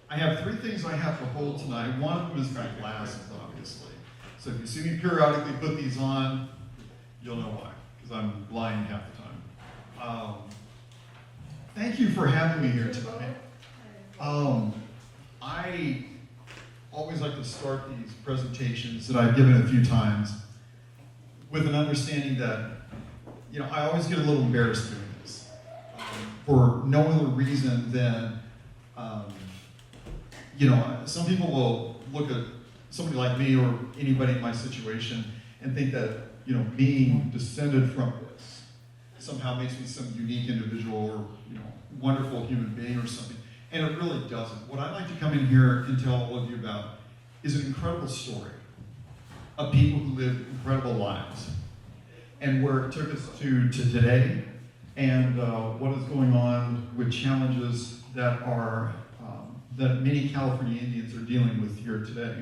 I have three things I have to hold tonight. One of them is my glasses, obviously. So if you see me periodically put these on, you'll know why, because I'm blind half the time. Thank you for having me here tonight. I always like to start these presentations that I've given a few times with an understanding that, I always get a little embarrassed doing this for no other reason than, some people will look at somebody like me or anybody in my situation and think that, being descended from this somehow makes me some unique individual or, wonderful human being or something. And it really doesn't. What I'd like to come in here and tell all of you about is an incredible story of people who lived incredible lives and where it took us to today and what is going on with challenges that are that many California Indians are dealing with here today.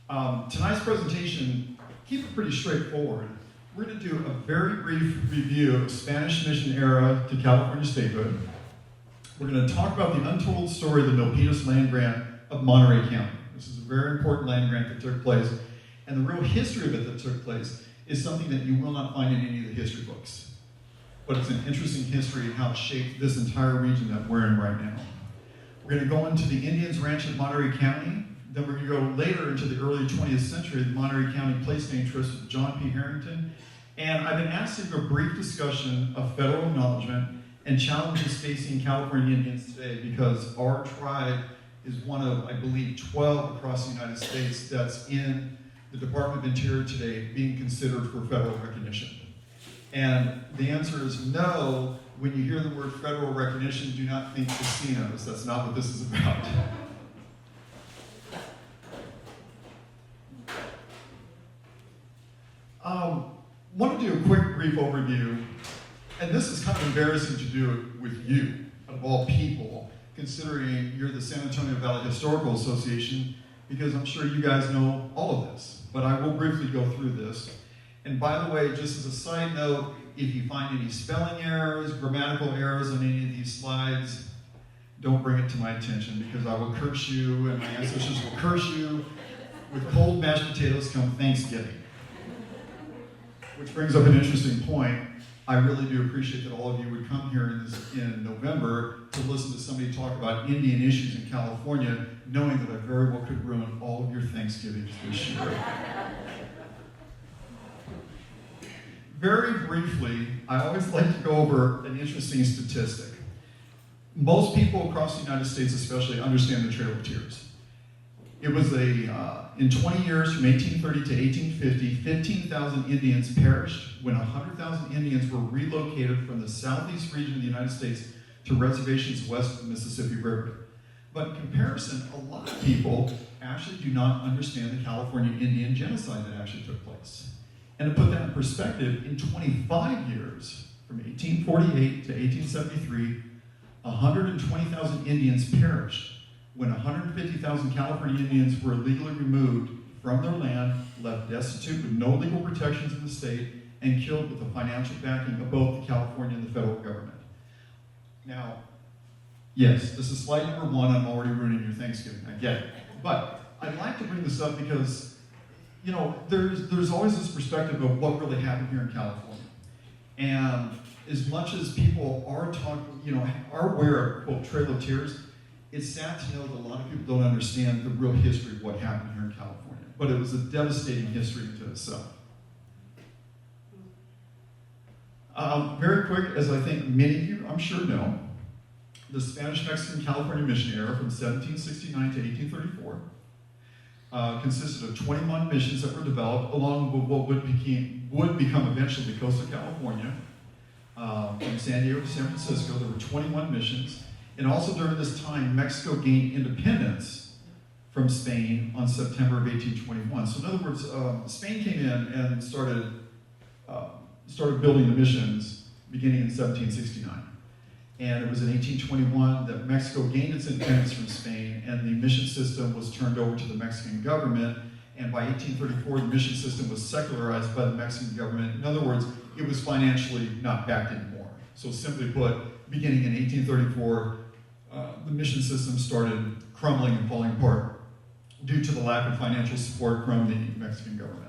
Tonight's presentation, keep it pretty straightforward. We're going to do a very brief review of Spanish Mission era to California statehood. We're going to talk about the untold story of the Milpitas land grant of Monterey County. This is a very important land grant that took place, and the real history of it that took place is something that you will not find in any of the history books. But it's an interesting history of how it shaped this entire region that we're in right now. We're going to go into the Indians Ranch in Monterey County. Then we're going to go later into the early 20th century, the Monterey County Place Name Trust with John P. Harrington. And I've been asked to give a brief discussion of federal acknowledgement and challenges facing California Indians today because our tribe is one of, I believe, 12 across the United States that's in the Department of Interior today being considered for federal recognition. And the answer is no. When you hear the word federal recognition, do not think casinos. That's not what this is about. Want to do a quick brief overview, and this is kind of embarrassing to do it with you, of all people, considering you're the San Antonio Valley Historical Association, because I'm sure you guys know all of this, but I will briefly go through this. And by the way, just as a side note, if you find any spelling errors, grammatical errors on any of these slides, don't bring it to my attention because I will curse you and my ancestors will curse you. With cold mashed potatoes come Thanksgiving. Which brings up an interesting point. I really do appreciate that all of you would come here in November to listen to somebody talk about Indian issues in California, knowing that I very well could ruin all of your Thanksgivings this year. Very briefly, I always like to go over an interesting statistic. Most people across the United States especially understand the Trail of Tears. It was in 20 years from 1830 to 1850, 15,000 Indians perished when 100,000 Indians were relocated from the southeast region of the United States to reservations west of the Mississippi River. But in comparison, a lot of people actually do not understand the California Indian genocide that actually took place. And to put that in perspective, in 25 years, from 1848 to 1873, 120,000 Indians perished when 150,000 California Indians were illegally removed from their land, left destitute with no legal protections in the state, and killed with the financial backing of both the California and the federal government. Now, yes, this is slide number 1. I'm already ruining your Thanksgiving. I get it. But I'd like to bring this up because there's always this perspective of what really happened here in California. And as much as people are aware of, quote, Trail of Tears, it's sad to know that a lot of people don't understand the real history of what happened here in California. But it was a devastating history into itself. Very quick, as I think many of you, I'm sure, know, the Spanish-Mexican California Mission era from 1769 to 1834 consisted of 21 missions that were developed along with what would become eventually the coast of California. From San Diego to San Francisco, there were 21 missions. And also during this time, Mexico gained independence from Spain on September of 1821. So in other words, Spain came in and started building the missions beginning in 1769. And it was in 1821 that Mexico gained its independence from Spain, and the mission system was turned over to the Mexican government. And by 1834, the mission system was secularized by the Mexican government. In other words, it was financially not backed anymore. So simply put, beginning in 1834, the mission system started crumbling and falling apart due to the lack of financial support from the Mexican government.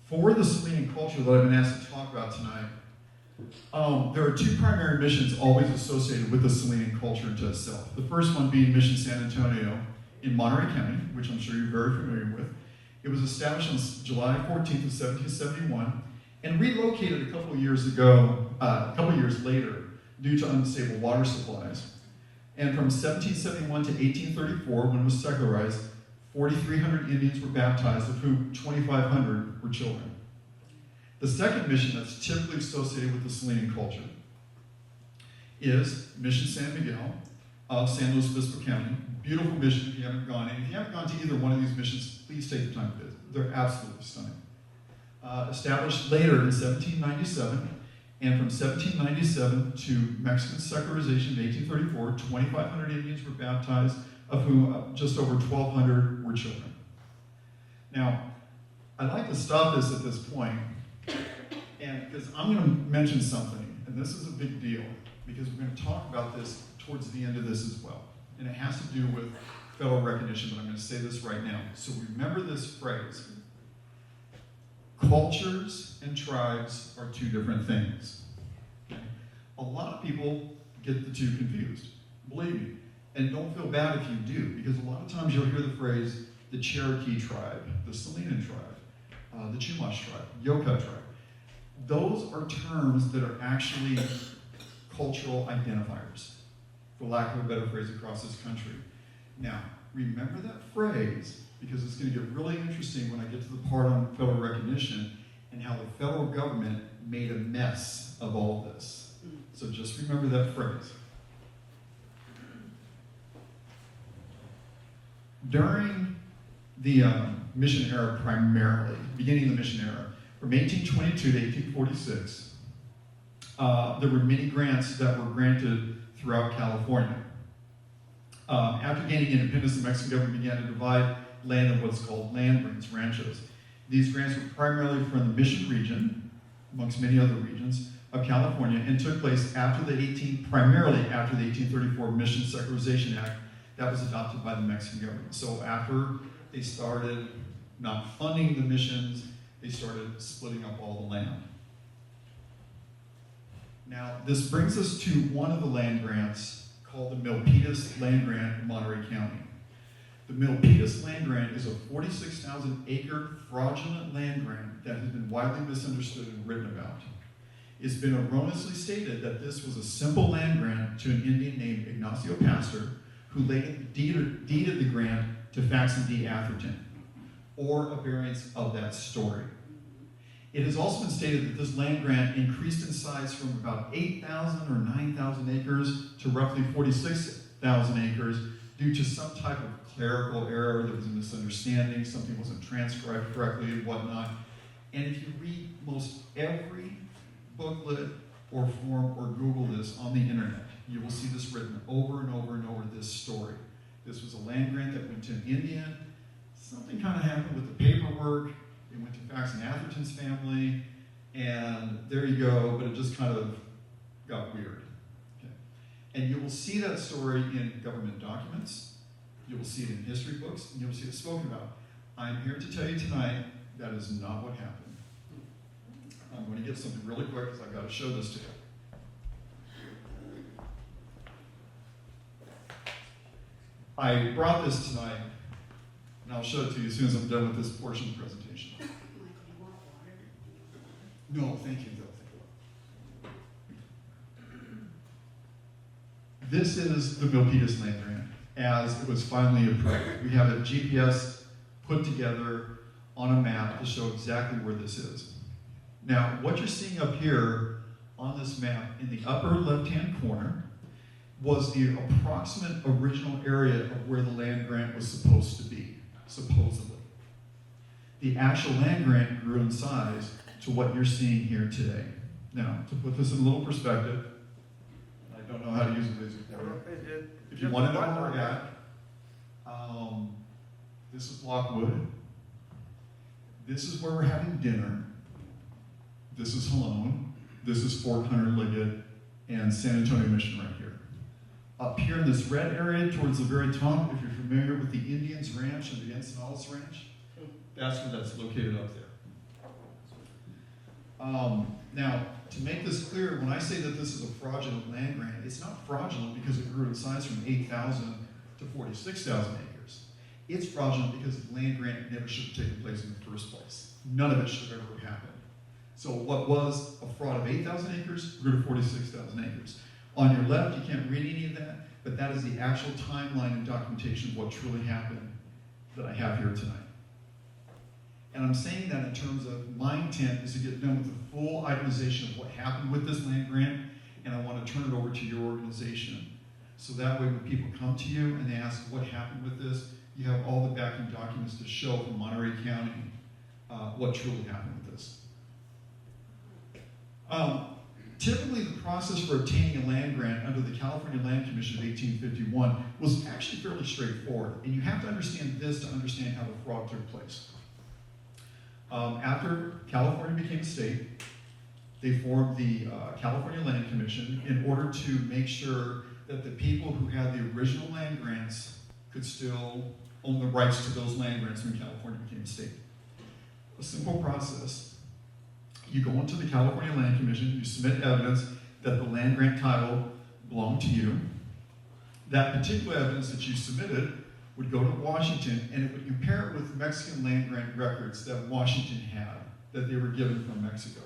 For the Salinan culture that I've been asked to talk about tonight, there are two primary missions always associated with the Salinan culture to itself. The first one being Mission San Antonio in Monterey County, which I'm sure you're very familiar with. It was established on July 14th of 1771 and relocated a couple of years later due to unstable water supplies. And from 1771 to 1834, when it was secularized, 4,300 Indians were baptized, of whom 2,500 were children. The second mission that's typically associated with the Salinan culture is Mission San Miguel of San Luis Obispo County. Beautiful mission if you haven't gone. And if you haven't gone to either one of these missions, please take the time to visit. They're absolutely stunning. Established later in 1797, and from 1797 to Mexican secularization in 1834, 2,500 Indians were baptized, of whom just over 1,200 were children. Now, I'd like to stop this at this point, and because I'm going to mention something, and this is a big deal, because we're going to talk about this towards the end of this as well. And it has to do with federal recognition, but I'm going to say this right now. So remember this phrase. Cultures and tribes are two different things. Okay? A lot of people get the two confused, believe me. And don't feel bad if you do, because a lot of times you'll hear the phrase, the Cherokee tribe, the Salinan tribe, the Chumash tribe, Yoka tribe. Those are terms that are actually cultural identifiers, for lack of a better phrase, across this country. Now, remember that phrase, because it's going to get really interesting when I get to the part on federal recognition and how the federal government made a mess of all this. So just remember that phrase. During the mission era primarily, beginning of the mission era, from 1822 to 1846, there were many grants that were granted throughout California. After gaining independence, the Mexican government began to divide land in what's called land grants, ranchos. These grants were primarily from the Mission region, amongst many other regions, of California, and took place primarily after the 1834 Mission Secularization Act that was adopted by the Mexican government. So after they started not funding the missions, they started splitting up all the land. Now, this brings us to one of the land grants called the Milpitas Land Grant in Monterey County. The Milpitas Land Grant is a 46,000 acre fraudulent land grant that has been widely misunderstood and written about. It's been erroneously stated that this was a simple land grant to an Indian named Ignacio Pastor, who later deeded the grant to Faxon D. Atherton, or a variance of that story. It has also been stated that this land grant increased in size from about 8,000 or 9,000 acres to roughly 46,000 acres due to some type of clerical error. There was a misunderstanding, something wasn't transcribed correctly and whatnot. And if you read most every booklet or form or Google this on the internet, you will see this written over and over and over, this story. This was a land grant that went to an Indian. Something kind of happened with the paperwork. It went to Faxon Atherton's family, and there you go, but it just kind of got weird. Okay. And you will see that story in government documents, you will see it in history books, and you will see it spoken about. I'm here to tell you tonight that is not what happened. I'm going to get something really quick because I've got to show this to you. I brought this tonight, and I'll show it to you as soon as I'm done with this portion of the presentation. No, thank you, though. This is the Milpitas Land Grant, as it was finally approved. We have a GPS put together on a map to show exactly where this is. Now, what you're seeing up here on this map in the upper left-hand corner was the approximate original area of where the land grant was supposed to be, supposedly. The actual land grant grew in size to what you're seeing here today. Now, to put this in a little perspective, I don't know how to use a laser pointer. If you want to know where we're at, this is Lockwood. This is where we're having dinner. This is Halone. This is Fort Hunter Liggett. and San Antonio Mission right here. Up here in this red area towards the very top, if you're familiar with the Indians Ranch and the Encinadas Ranch, that's where that's located up there. Now, to make this clear, when I say that this is a fraudulent land grant, it's not fraudulent because it grew in size from 8,000 to 46,000 acres. It's fraudulent because the land grant never should have taken place in the first place. None of it should have ever happened. So what was a fraud of 8,000 acres grew to 46,000 acres. On your left, you can't read any of that, but that is the actual timeline and documentation of what truly happened that I have here tonight. And I'm saying that in terms of my intent is to get done with the full itemization of what happened with this land grant, and I want to turn it over to your organization. So that way when people come to you and they ask what happened with this, you have all the backing documents to show from Monterey County what truly happened with this. Typically the process for obtaining a land grant under the California Land Commission of 1851 was actually fairly straightforward, and you have to understand this to understand how the fraud took place. After California became a state, they formed the California Land Commission in order to make sure that the people who had the original land grants could still own the rights to those land grants when California became a state. A simple process. You go into the California Land Commission, you submit evidence that the land grant title belonged to you. That particular evidence that you submitted would go to Washington, and it would compare it with Mexican land grant records that Washington had, that they were given from Mexico.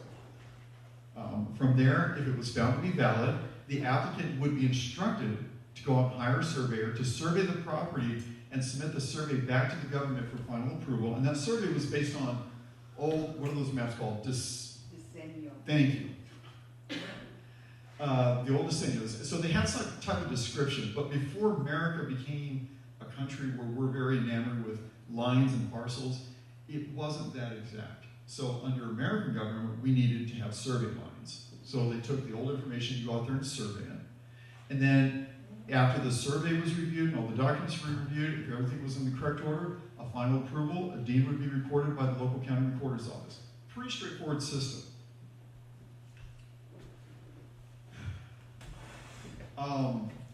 From there, if it was found to be valid, the applicant would be instructed to go out and hire a surveyor to survey the property and submit the survey back to the government for final approval. And that survey was based on what are those maps called? Decennial. Thank you. The old decennials. So they had some type of description, but before America became a country where we're very enamored with lines and parcels, it wasn't that exact. So under American government, we needed to have survey lines. So they took the old information, you go out there and survey it. And then after the survey was reviewed and all the documents were reviewed, if everything was in the correct order, a final approval, a deed would be recorded by the local county recorder's office. Pretty straightforward system.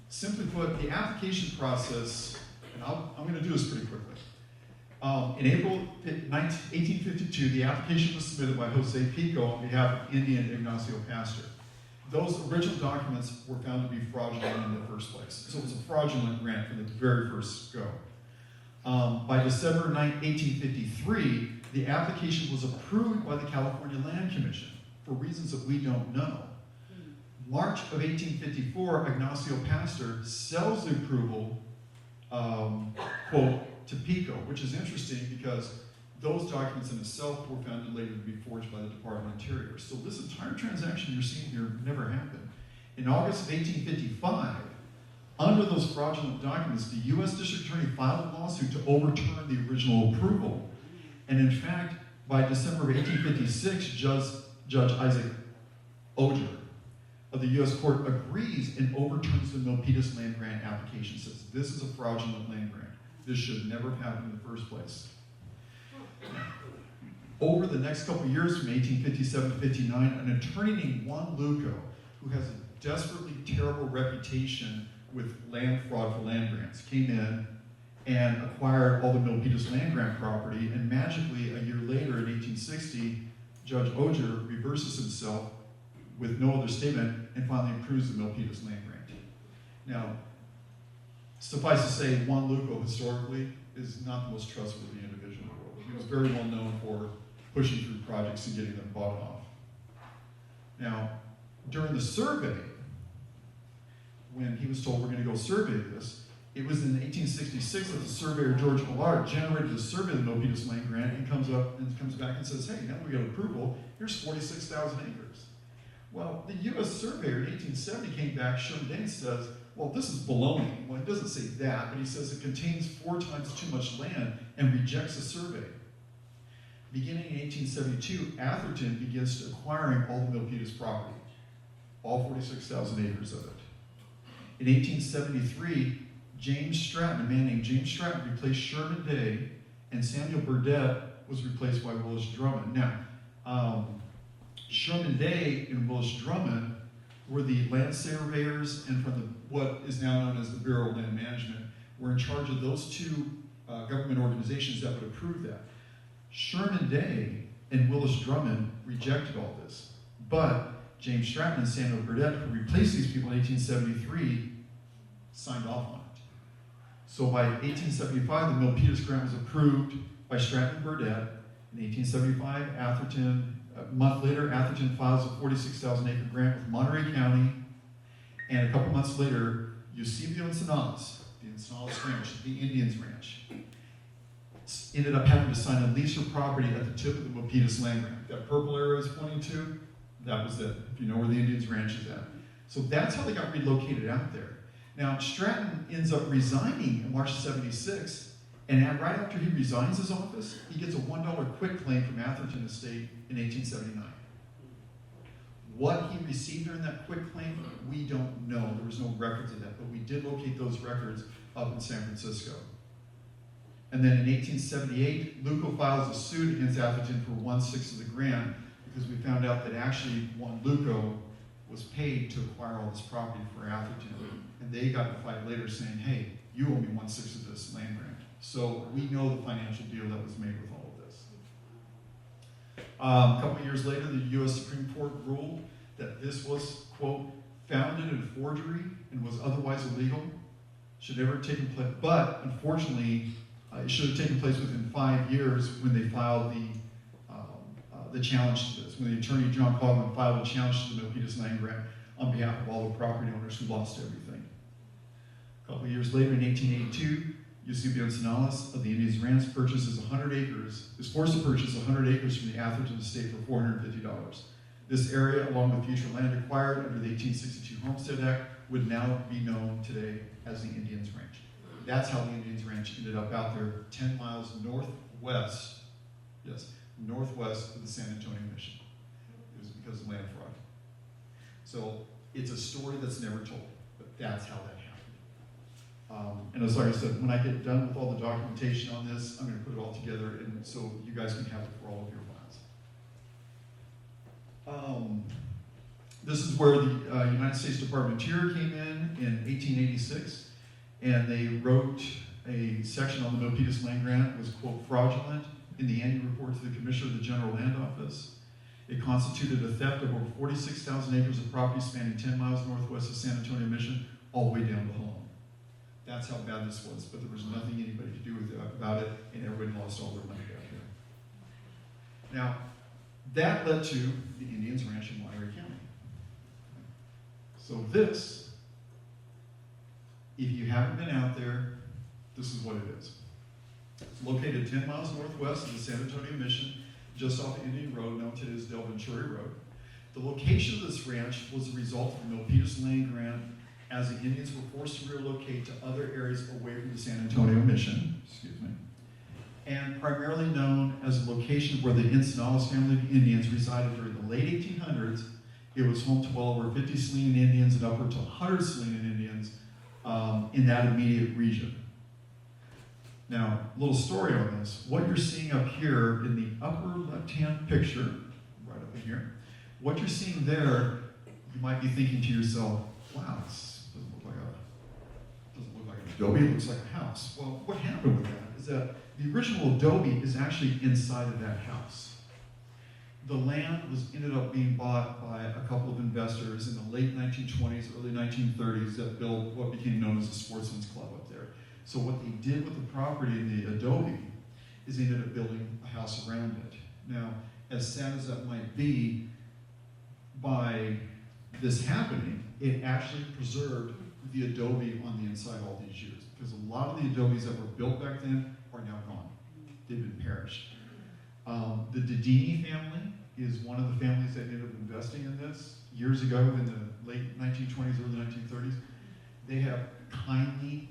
Simply put, the application process, and I'm going to do this pretty quickly. In April 1852, the application was submitted by Jose Pico on behalf of Indian Ignacio Pastor. Those original documents were found to be fraudulent in the first place. So it was a fraudulent grant from the very first go. By December 1853, the application was approved by the California Land Commission for reasons that we don't know. March of 1854, Ignacio Pastor sells the approval, quote, to Pico, which is interesting because those documents in itself were found to later be forged by the Department of Interior. So this entire transaction you're seeing here never happened. In August of 1855, under those fraudulent documents, the U.S. District Attorney filed a lawsuit to overturn the original approval. And in fact, by December of 1856, Judge Isaac Oger of the U.S. Court agrees and overturns the Milpitas land grant application, says this is a fraudulent land grant. This should never have happened in the first place. Over the next couple of years, from 1857 to 59, an attorney named Juan Luco, who has a desperately terrible reputation with land fraud for land grants, came in and acquired all the Milpitas land grant property, and magically, a year later, in 1860, Judge Oger reverses himself with no other statement and finally approves the Milpitas land grant. Now, suffice to say, Juan Luco, historically, is not the most trustworthy individual in the world. He was very well known for pushing through projects and getting them bought off. Now, during the survey, when he was told we're going to go survey this, it was in 1866 that the surveyor George Millard generated a survey of the Milpitas land grant and comes back and says, hey, now we got approval, here's 46,000 acres. Well, the U.S. surveyor in 1870 came back, Sherman Day, and says, well, this is baloney. Well, he doesn't say that, but he says it contains 4 times too much land and rejects the survey. Beginning in 1872, Atherton begins acquiring all the Milpitas property, all 46,000 acres of it. In 1873, James Stratton, a man named James Stratton, replaced Sherman Day, and Samuel Burdett was replaced by Willis Drummond. Now, Sherman Day and Willis Drummond where the land surveyors and from what is now known as the Bureau of Land Management were in charge of those two government organizations that would approve that. Sherman Day and Willis Drummond rejected all this, but James Stratton and Samuel Burdett, who replaced these people in 1873, signed off on it. So by 1875, the Milpitas grant was approved by Stratton and Burdett. In 1875, a month later, Atherton files a 46,000 acre grant with Monterey County, and a couple months later, Eusebio and Salinas, the Salinas Ranch, the Indians Ranch, ended up having to sign a lease for property at the tip of the Milpitas land grant. That purple arrow is pointing to, that was it, if you know where the Indians Ranch is at. So that's how they got relocated out there. Now, Stratton ends up resigning in March of '76, and right after he resigns his office, he gets a $1 quitclaim from Atherton Estate in 1879. What he received during that quitclaim, we don't know. There was no records of that, but we did locate those records up in San Francisco. And then in 1878, Luco files a suit against Atherton for 1/6 of the grant because we found out that actually Juan Luco was paid to acquire all this property for Atherton. And they got in a fight later saying, hey, you owe me 1/6 of this land grant. So we know the financial deal that was made with all of this. A couple of years later, the U.S. Supreme Court ruled that this was, quote, founded in forgery and was otherwise illegal, should never have taken place, but unfortunately, it should have taken place within 5 years when they filed the challenge to this, when the attorney John Cogman filed a challenge to the Milpitas land grant on behalf of all the property owners who lost everything. A couple of years later, in 1882, Eusebio and Salinas of the Indians Ranch is forced to purchase 100 acres from the Atherton estate for $450. This area, along with future land acquired under the 1862 Homestead Act, would now be known today as the Indians Ranch. That's how the Indians Ranch ended up out there 10 miles northwest, northwest of the San Antonio Mission. It was because of land fraud. So it's a story that's never told, but that's how that happened. And as like I said, when I get done with all the documentation on this, I'm going to put it all together and so you guys can have it for all of your files. This is where the United States Department of Interior came in 1886, and they wrote a section on the Milpitas land grant. It was, quote, fraudulent in the annual report to the Commissioner of the General Land Office. It constituted a theft of over 46,000 acres of property spanning 10 miles northwest of San Antonio Mission, all the way down to Holland. That's how bad this was, but there was nothing anybody could do about it, and everybody lost all their money out there. Now, that led to the Indians Ranch in Monterey County. So this, if you haven't been out there, this is what it is. It's located 10 miles northwest of the San Antonio Mission, just off Indian Road, known today as Del Venturi Road. The location of this ranch was a result of the Milpitas land grant, as the Indians were forced to relocate to other areas away from the San Antonio Mission, and primarily known as a location where the Encinalas family of Indians resided during the late 1800s. It was home to well over 50 Salinan Indians and upward to 100 Salinan Indians in that immediate region. Now, a little story on this. What you're seeing up here in the upper left-hand picture, right up in here, what you're seeing there, you might be thinking to yourself, wow, this doesn't look like an adobe, it looks like a house. Well, what happened with that is that the original adobe is actually inside of that house. The land ended up being bought by a couple of investors in the late 1920s, early 1930s that built what became known as the Sportsman's Club up there. So what they did with the property in the adobe is they ended up building a house around it. Now, as sad as that might be, by this happening, it actually preserved the adobe on the inside all these years, because a lot of the adobes that were built back then are now gone. They've been perished. The Dedini family is one of the families that ended up investing in this years ago in the late 1920s, early 1930s. They have kindly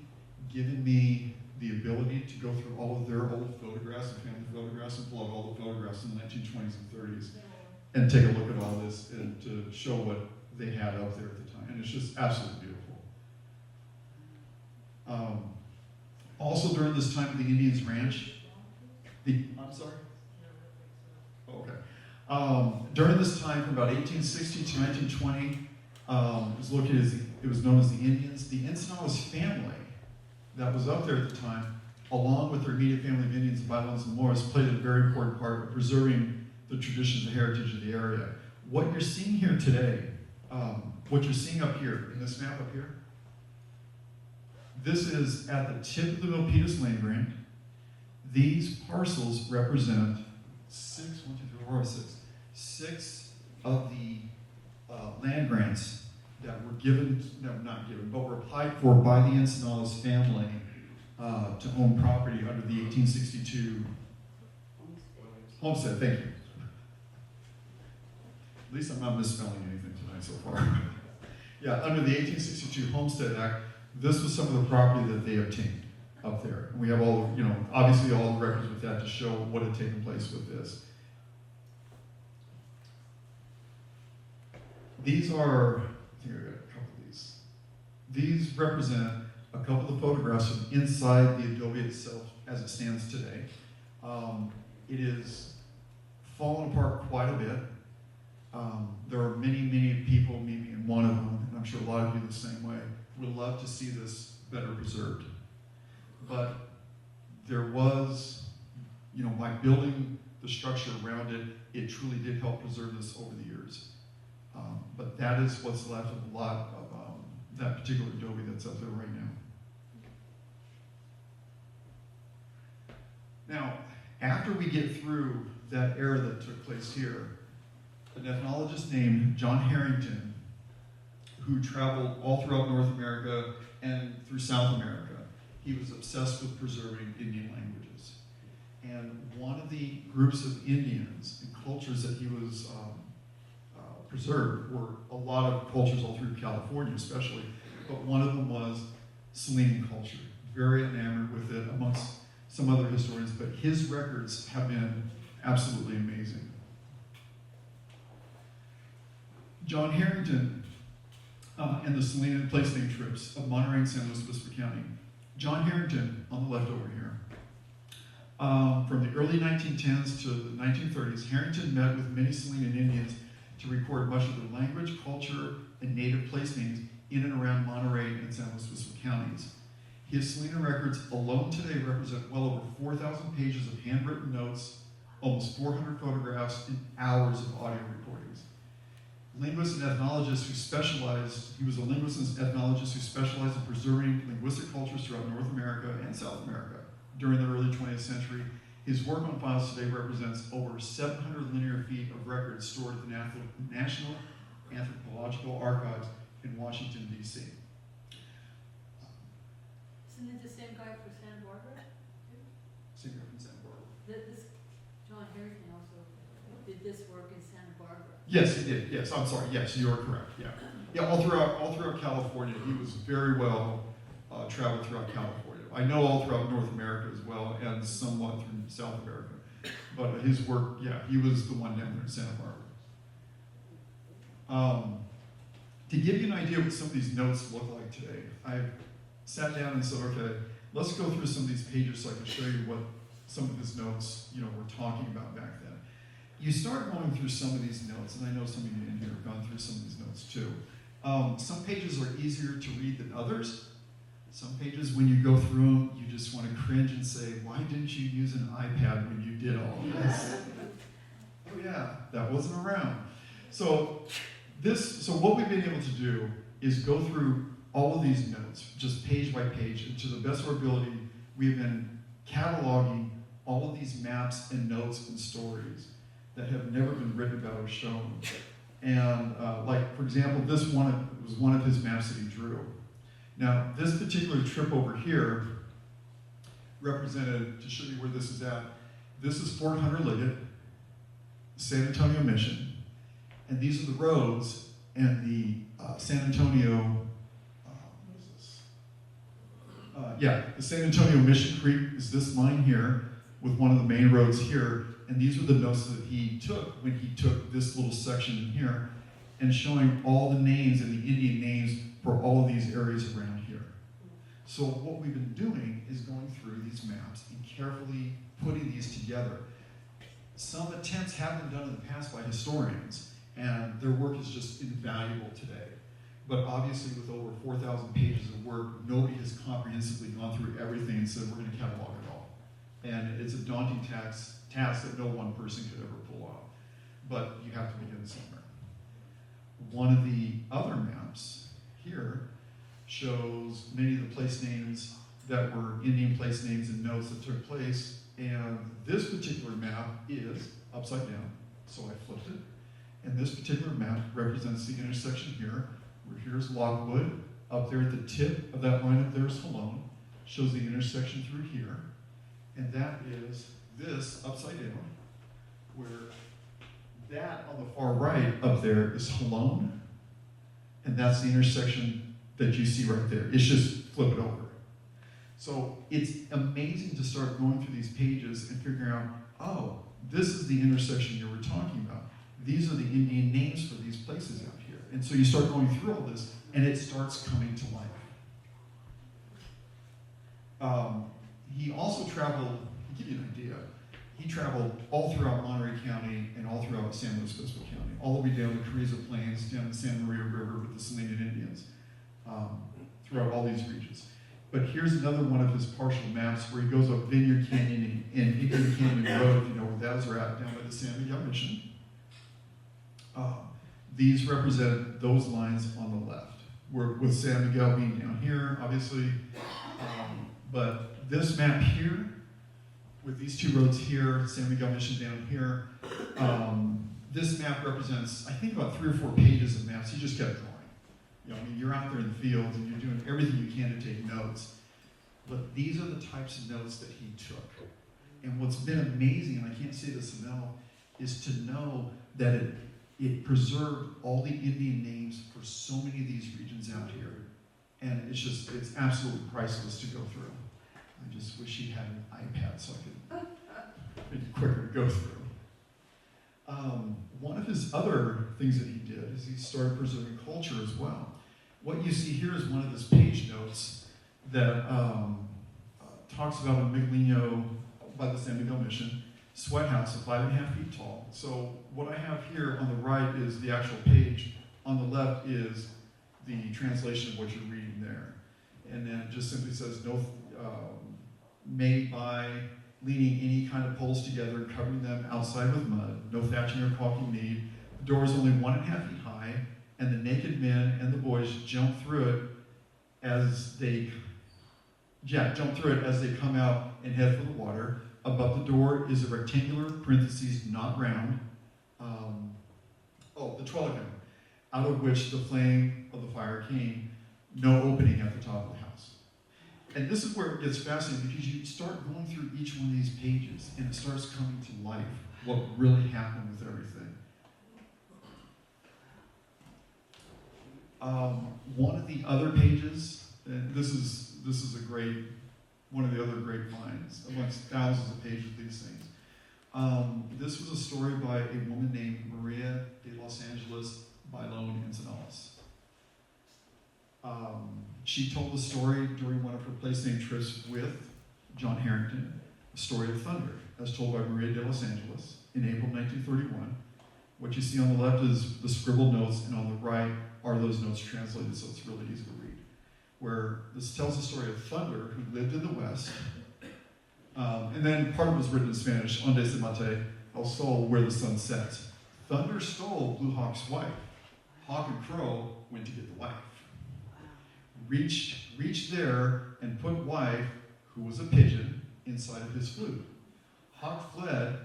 given me the ability to go through all of their old photographs and family photographs and pull out all the photographs in the 1920s and 30s and take a look at all this and to show what they had up there at the time. And it's just absolutely beautiful. Also during this time of the Indians Ranch, I'm sorry? Okay. During this time, from about 1860 to 1920, It was located as it was known as the Indians. The Encinadas family that was up there at the time, along with their immediate family of Indians, the Bailons and Moors, played a very important part of preserving the traditions and heritage of the area. What you're seeing here today, what you're seeing up here, in this map up here, this is at the tip of the Milpitas land grant. These parcels represent six of the land grants that were given, no, not given, but were applied for by the Encinadas family to own property under the 1862 homestead. Thank you. At least I'm not misspelling anything tonight so far. Yeah, under the 1862 Homestead Act, this was some of the property that they obtained up there. And we have all, obviously all the records with that to show what had taken place with this. These are, I think I got a couple of these. These represent a couple of photographs of inside the adobe itself as it stands today. It is fallen apart quite a bit. There are many, many people, me being one of them, and I'm sure a lot of you the same way, would love to see this better preserved. But there was, by building the structure around it, it truly did help preserve this over the years. But that is what's left of a lot of that particular adobe that's up there right now. Now, after we get through that era that took place here, an ethnologist named John Harrington, who traveled all throughout North America and through South America, he was obsessed with preserving Indian languages. And one of the groups of Indians and cultures that he was preserved were a lot of cultures all through California especially, but one of them was Salinan culture, very enamored with it amongst some other historians, but his records have been absolutely amazing. John Harrington and the Salinas place name trips of Monterey and San Luis Obispo County. John Harrington, on the left over here, from the early 1910s to the 1930s, Harrington met with many Salinan Indians to record much of their language, culture, and native place names in and around Monterey and San Luis Obispo counties. His Salinan records alone today represent well over 4,000 pages of handwritten notes, almost 400 photographs, and hours of audio recordings. Linguist and ethnologist who specialized, he was a linguist and ethnologist who specialized in preserving linguistic cultures throughout North America and South America during the early 20th century. His work on files today represents over 700 linear feet of records stored at the National Anthropological Archives in Washington, D.C. Isn't it the same guy for Santa Barbara? Same guy from Santa Barbara. This John Harrington also did this work in Santa Barbara. Yes, he did. Yes, I'm sorry. Yes, you are correct. Yeah, yeah. All throughout California, he was very well traveled throughout California. I know all throughout North America as well, and somewhat through South America. But his work, yeah, he was the one down there in Santa Barbara. To give you an idea of what some of these notes look like today, I sat down and said, okay, let's go through some of these pages so I can show you what some of his notes, were talking about back then. You start going through some of these notes, and I know some of you in here have gone through some of these notes too. Some pages are easier to read than others. Some pages, when you go through them, you just want to cringe and say, why didn't you use an iPad when you did all this? Oh yeah, that wasn't around. So what we've been able to do is go through all of these notes, just page by page, and to the best of our ability, we've been cataloging all of these maps and notes and stories that have never been written about or shown. And for example, this one was one of his maps that he drew. Now, this particular trip over here represented, to show you where this is at, this is Fort Hunter Liggett, San Antonio Mission, and these are the roads and the San Antonio, what is this? The San Antonio Mission Creek is this line here with one of the main roads here, and these were the notes that he took when he took this little section in here and showing all the names and the Indian names for all of these areas around here. So what we've been doing is going through these maps and carefully putting these together. Some attempts have been done in the past by historians, and their work is just invaluable today. But obviously with over 4,000 pages of work, nobody has comprehensively gone through everything and said, we're going to catalog it all. And it's a daunting task that no one person could ever pull off. But you have to begin somewhere. One of the other maps here shows many of the place names that were Indian place names and notes that took place. And this particular map is upside down, so I flipped it. And this particular map represents the intersection here, where here's Lockwood. Up there at the tip of that line up there is Halone. Shows the intersection through here. And that is this upside down, where that on the far right up there is Halone. And that's the intersection that you see right there. It's just flip it over. So it's amazing to start going through these pages and figuring out, oh, this is the intersection you were talking about. These are the Indian names for these places out here. And so you start going through all this, and it starts coming to life. He also traveled, to give you an idea, he traveled all throughout Monterey County and all throughout San Luis Obispo County, all the way down the Carrizo Plains, down the Santa Maria River with the Salinas Indians, throughout all these regions. But here's another one of his partial maps where he goes up Vineyard Canyon and Indian Canyon Road, you know, where those are at, down by the San Miguel Mission. These represent those lines on the left, with San Miguel being down here, obviously. But this map here, with these two roads here, San Miguel Mission down here, this map represents, I think, about 3 or 4 pages of maps. He just kept drawing. You know, I mean, you're out there in the field and you're doing everything you can to take notes. But these are the types of notes that he took. And what's been amazing, and I can't say this enough, is to know that it preserved all the Indian names for so many of these regions out here. And it's absolutely priceless to go through. I just wish he had an iPad so I could make it quicker to go through. One of his other things that he did is he started preserving culture as well. What you see here is one of his page notes that talks about a Miglino by the San Miguel Mission sweat house of 5.5 feet tall. So what I have here on the right is the actual page. On the left is the translation of what you're reading there. And then it just simply says, no, made by leaning any kind of poles together, covering them outside with mud, no thatching or caulking need. The door is only 1.5 feet high, and the naked men and the boys jump through it as they come out and head for the water. Above the door is a rectangular, parentheses, not round, the trelligan, out of which the flame of the fire came, no opening at the top of the house. And this is where it gets fascinating, because you start going through each one of these pages, and it starts coming to life, what really happened with everything. One of the other pages, and this is one of the other great finds amongst thousands of pages of these things. This was a story by a woman named Maria de Los Angeles Bailon Encinalas. She told the story during one of her place name trips with John Harrington, a story of thunder, as told by Maria de Los Angeles in April 1931. What you see on the left is the scribbled notes, and on the right are those notes translated, so it's really easy to read. Where this tells the story of Thunder, who lived in the West, and then part of it was written in Spanish, Onde se mate el sol, where the sun sets. Thunder stole Blue Hawk's wife. Hawk and Crow went to get the wife. Reached there and put wife, who was a pigeon, inside of his flute. Hawk fled,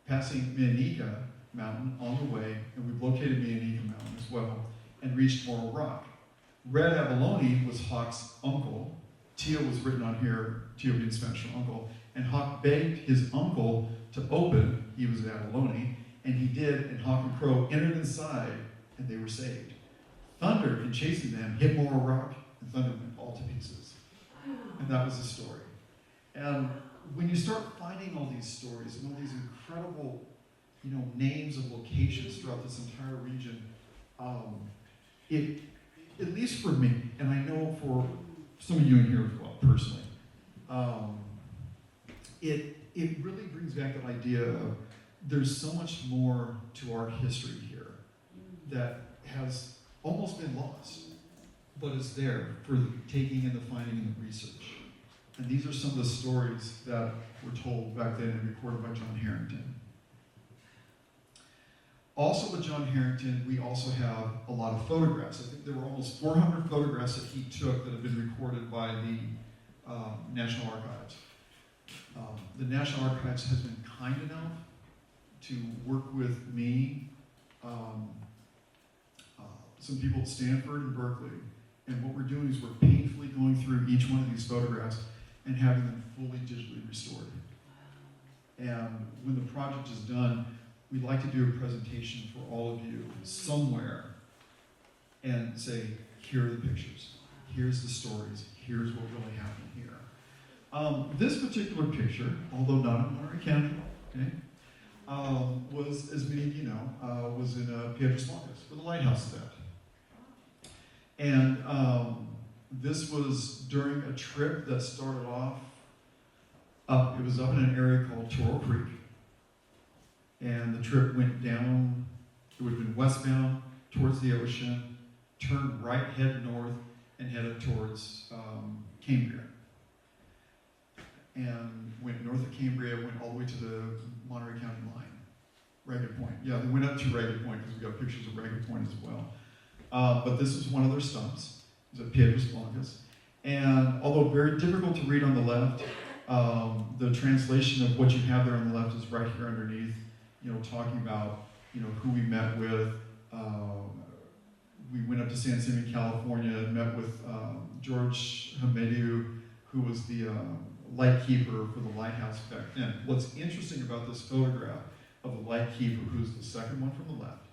passing Mianica Mountain on the way, and we've located Mianica Mountain as well, and reached Morro Rock. Red Abalone was Hawk's uncle. Tio was written on here, Tio being Spanish for uncle, and Hawk begged his uncle to open, he was Abalone, and he did, and Hawk and Crow entered inside, and they were saved. Thunder, in chasing them, hit Morro Rock, and Thunder went all to pieces. And that was the story. And when you start finding all these stories and all these incredible, names of locations throughout this entire region, at least for me, and I know for some of you in here as well, personally, it really brings back that idea of there's so much more to our history here that has almost been lost. but it's there for the taking and the finding and the research. And these are some of the stories that were told back then and recorded by John Harrington. Also with John Harrington, we also have a lot of photographs. I think there were almost 400 photographs that he took that have been recorded by the National Archives. The National Archives has been kind enough to work with me, some people at Stanford and Berkeley, and what we're doing is we're painfully going through each one of these photographs and having them fully digitally restored. And when the project is done, we'd like to do a presentation for all of you somewhere and say, here are the pictures, here's the stories, here's what really happened here. This particular picture, although not in Monterey County, okay, was, as many of you know, was in Piedras Blancas, where the lighthouse is at. And this was during a trip that started off it was up in an area called Toro Creek. And the trip went down, it would have been westbound towards the ocean, turned right, head north, and headed towards Cambria. And went north of Cambria, went all the way to the Monterey County line. Ragged Point. Yeah, they went up to Ragged Point because we got pictures of Ragged Point as well. But this was one of their stops. It was at Piedras Blancas. And although very difficult to read on the left, the translation of what you have there on the left is right here underneath, you know, talking about, you know, who we met with. We went up to San Simeon, California, and met with George Hamediu, who was the lightkeeper for the lighthouse back then. What's interesting about this photograph of the lightkeeper, who's the second one from the left,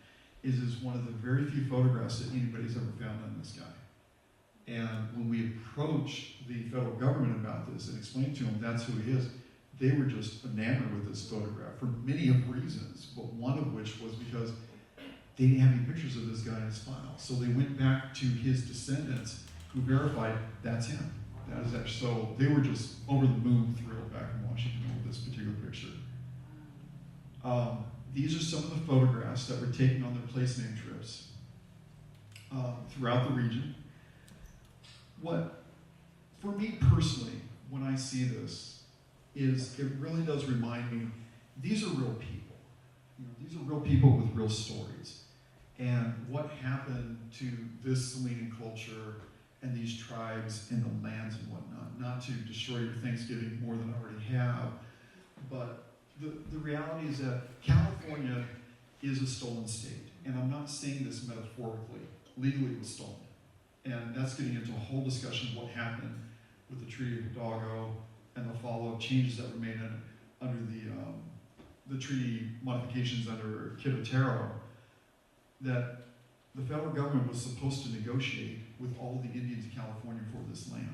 is one of the very few photographs that anybody's ever found on this guy. And when we approached the federal government about this and explained to them that's who he is, they were just enamored with this photograph for many of reasons, but one of which was because they didn't have any pictures of this guy in his file. So they went back to his descendants who verified that's him. That is actually, so they were just over the moon thrilled back in Washington with this particular picture. These are some of the photographs that were taken on their place name trips throughout the region. What, for me personally, when I see this, is it really does remind me, these are real people. You know, these are real people with real stories. And what happened to this Salinan culture and these tribes and the lands and whatnot, not to destroy your Thanksgiving more than I already have, but the reality is that California is a stolen state. And I'm not saying this metaphorically. Legally it was stolen. And that's getting into a whole discussion of what happened with the Treaty of Hidalgo and the follow-up changes that were made under the treaty modifications under Querétaro, that the federal government was supposed to negotiate with all of the Indians of California for this land.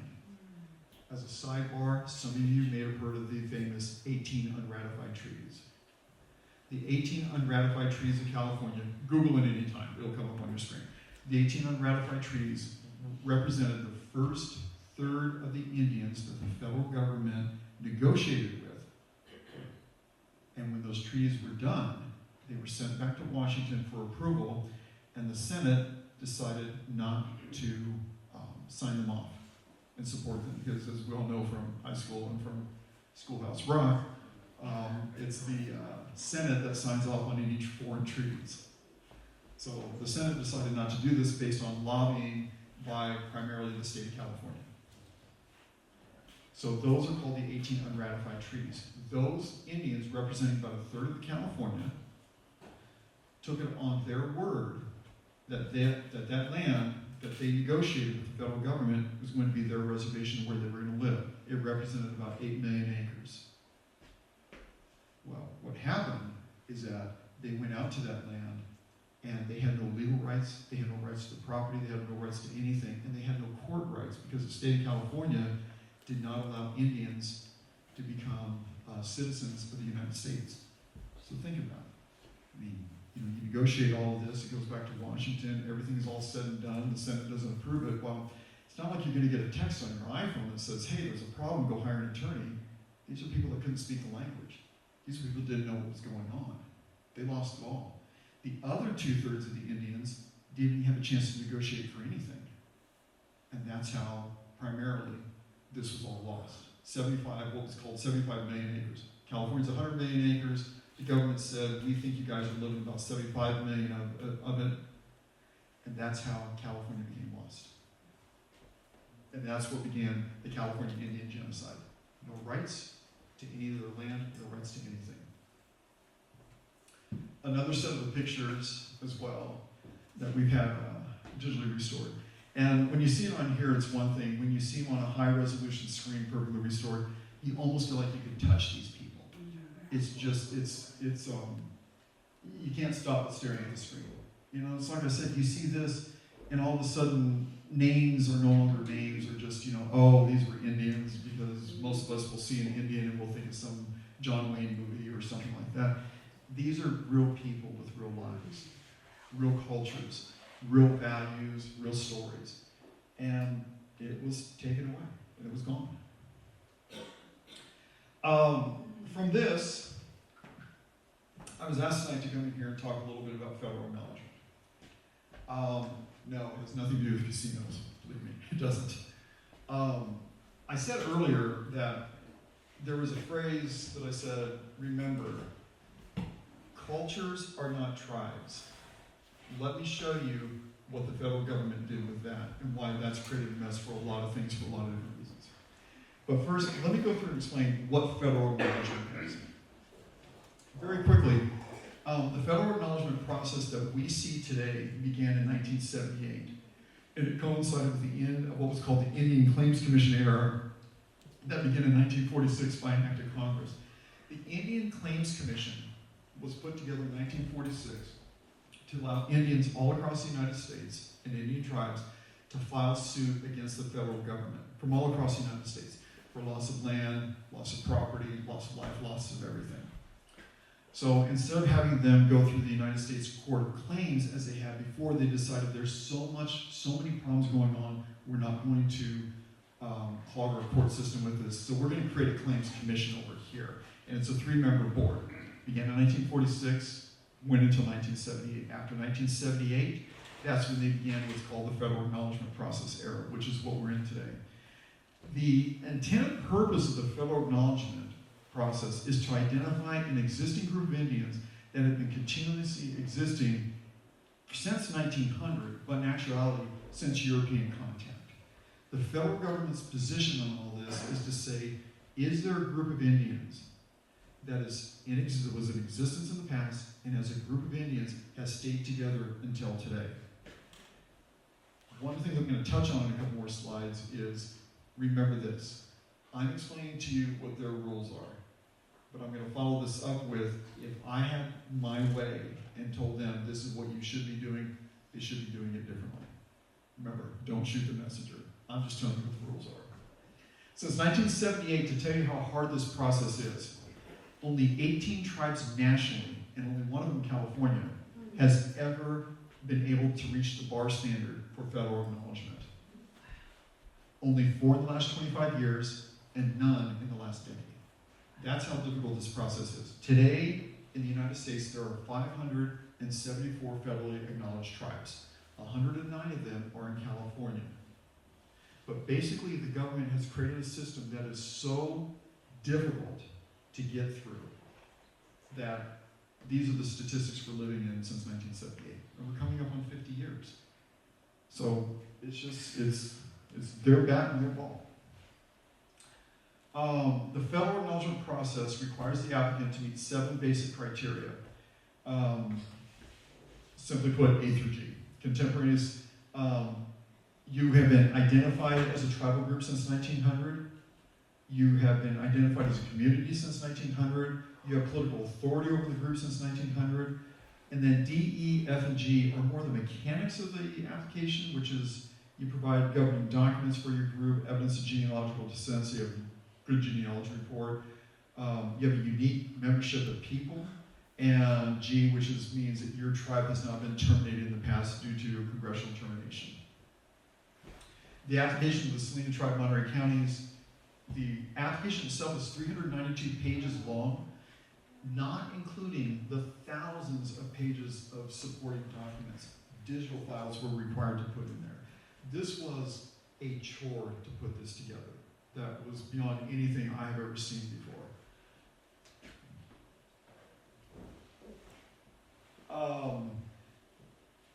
As a sidebar, some of you may have heard of the famous 18 unratified treaties. The 18 unratified treaties of California, Google it anytime, it'll come up on your screen. The 18 unratified treaties represented the first third of the Indians that the federal government negotiated with. And when those treaties were done, they were sent back to Washington for approval, and the Senate decided not to sign them off and support them, because as we all know from high school and from Schoolhouse Rock, it's the Senate that signs off on any foreign treaties. So the Senate decided not to do this based on lobbying by primarily the state of California. So those are called the 18 unratified treaties. Those Indians, representing about a third of California, took it on their word that that land that they negotiated with the federal government was going to be their reservation where they were going to live. It represented about 8 million acres. Well, what happened is that they went out to that land and they had no legal rights, they had no rights to the property, they had no rights to anything, and they had no court rights because the state of California did not allow Indians to become citizens of the United States. So think about it. I mean, you know, you negotiate all of this, it goes back to Washington, everything is all said and done, the Senate doesn't approve it. Well, it's not like you're going to get a text on your iPhone that says, hey, there's a problem, go hire an attorney. These are people that couldn't speak the language. These people didn't know what was going on. They lost it all. The other 2/3 of the Indians didn't have a chance to negotiate for anything. And that's how, primarily, this was all lost. 75, what was called 75 million acres. California's 100 million acres. The government said, we think you guys are living about 75 million of it. And that's how California became lost. And that's what began the California Indian genocide. No rights to any of their land, no rights to anything. Another set of the pictures as well that we've had digitally restored. And when you see it on here, it's one thing. When you see them on a high resolution screen perfectly restored, you almost feel like you can touch these people. It's just, you can't stop but staring at the screen. You know, it's like I said, you see this, and all of a sudden, names are no longer names, or just, oh, these were Indians, because most of us will see an Indian and we'll think it's some John Wayne movie or something like that. These are real people with real lives, real cultures, real values, real stories. And it was taken away, and it was gone. From this, I was asked tonight to come in here and talk a little bit about federal acknowledgement. No, it has nothing to do with casinos, believe me, it doesn't. I said earlier that there was a phrase that I said, remember, cultures are not tribes. Let me show you what the federal government did with that and why that's created a mess for a lot of things for a lot of different reasons. But first, let me go through and explain what federal acknowledgement is. Very quickly, the federal acknowledgement process that we see today began in 1978, and it coincided with the end of what was called the Indian Claims Commission era that began in 1946 by an act of Congress. The Indian Claims Commission was put together in 1946 to allow Indians all across the United States and Indian tribes to file suit against the federal government from all across the United States for loss of land, loss of property, loss of life, loss of everything. So instead of having them go through the United States Court of Claims as they had before, they decided there's so many problems going on, we're not going to clog our court system with this. So we're going to create a claims commission over here. And it's a 3-member board. Began in 1946, went until 1978. After 1978, that's when they began what's called the federal acknowledgement process era, which is what we're in today. The intended purpose of the federal acknowledgement process is to identify an existing group of Indians that have been continuously existing since 1900, but in actuality, since European contact. The federal government's position on all this is to say, is there a group of Indians that was in existence in the past, and as a group of Indians has stayed together until today? One thing I'm going to touch on in a couple more slides is, remember this. I'm explaining to you what their rules are. But I'm going to follow this up with, if I had my way and told them this is what you should be doing, they should be doing it differently. Remember, don't shoot the messenger. I'm just telling you what the rules are. Since 1978, to tell you how hard this process is, only 18 tribes nationally, and only one of them, California, has ever been able to reach the bar standard for federal acknowledgement. Only 4 in the last 25 years, and none in the last decade. That's how difficult this process is. Today, in the United States, there are 574 federally acknowledged tribes. 109 of them are in California. But basically, the government has created a system that is so difficult to get through that these are the statistics we're living in since 1978. And we're coming up on 50 years. So it's just, it's their bat and their ball. The federal acknowledgement process requires the applicant to meet 7 basic criteria. Simply put, A through G. Contemporaneous, you have been identified as a tribal group since 1900. You have been identified as a community since 1900. You have political authority over the group since 1900. And then D, E, F, and G are more the mechanics of the application, which is you provide governing documents for your group, evidence of genealogical descent, so you have a good genealogy report. You have a unique membership of people. And G, which means that your tribe has not been terminated in the past due to congressional termination. The application of the Salinas tribe, Monterey counties, the application itself is 392 pages long, not including the thousands of pages of supporting documents. Digital files were required to put in there. This was a chore to put this together. That was beyond anything I've ever seen before.